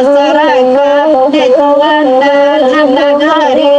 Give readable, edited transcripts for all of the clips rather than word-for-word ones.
masyarakat di Tuhan dalam negeri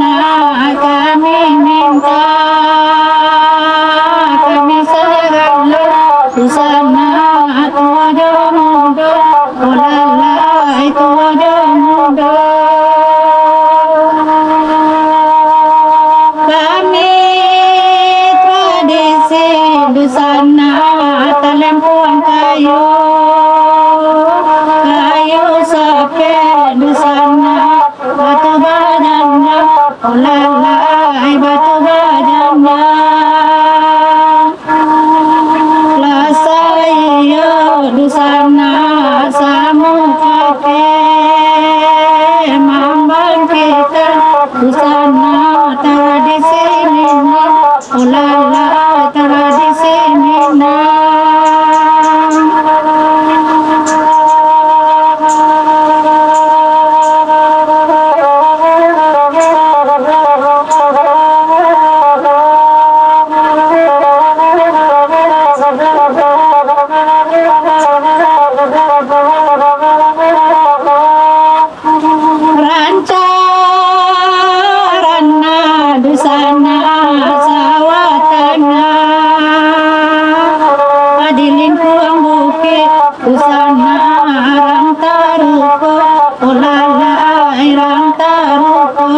sana kami minta, kami segala di sana tujuh muda, ulalai tujuh muda. Kami tradisi di sana telempuan kayu, kayu sapi di sana batu badannya, ulalai batu badannya. Lasa iyo di sana samu kafe, mambang kita di sana tradisi Minang, ulalai tradisi Minang. Rancarana di sana sawah tanah, adilin puang bukit di sana rang taruko, ulalai rang taruko.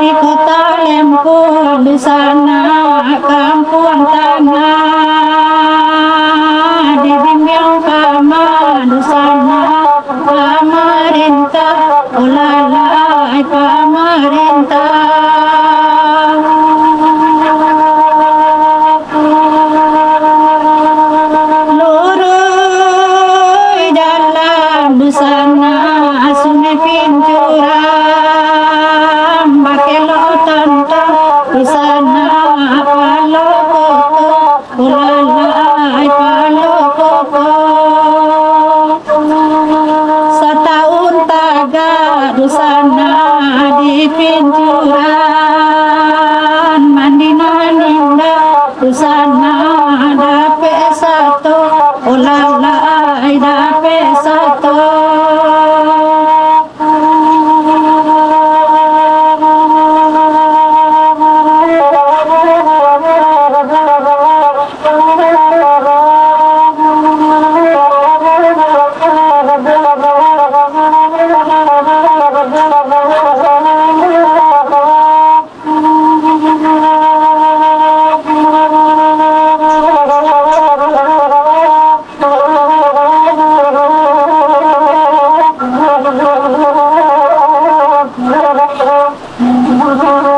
Di kota Lempung di sana kampung tanah, dibimbing paman di sana pemerintah, ulalai pemerintah. Lurus jalan di sana sungai Pincuram, bakelo tantang di sana palo koko, ulalai palo koko. Setahun taga di sana di Pincuran, mandinan indah di sana dapet satu, ulalai dapet satu. Thank you.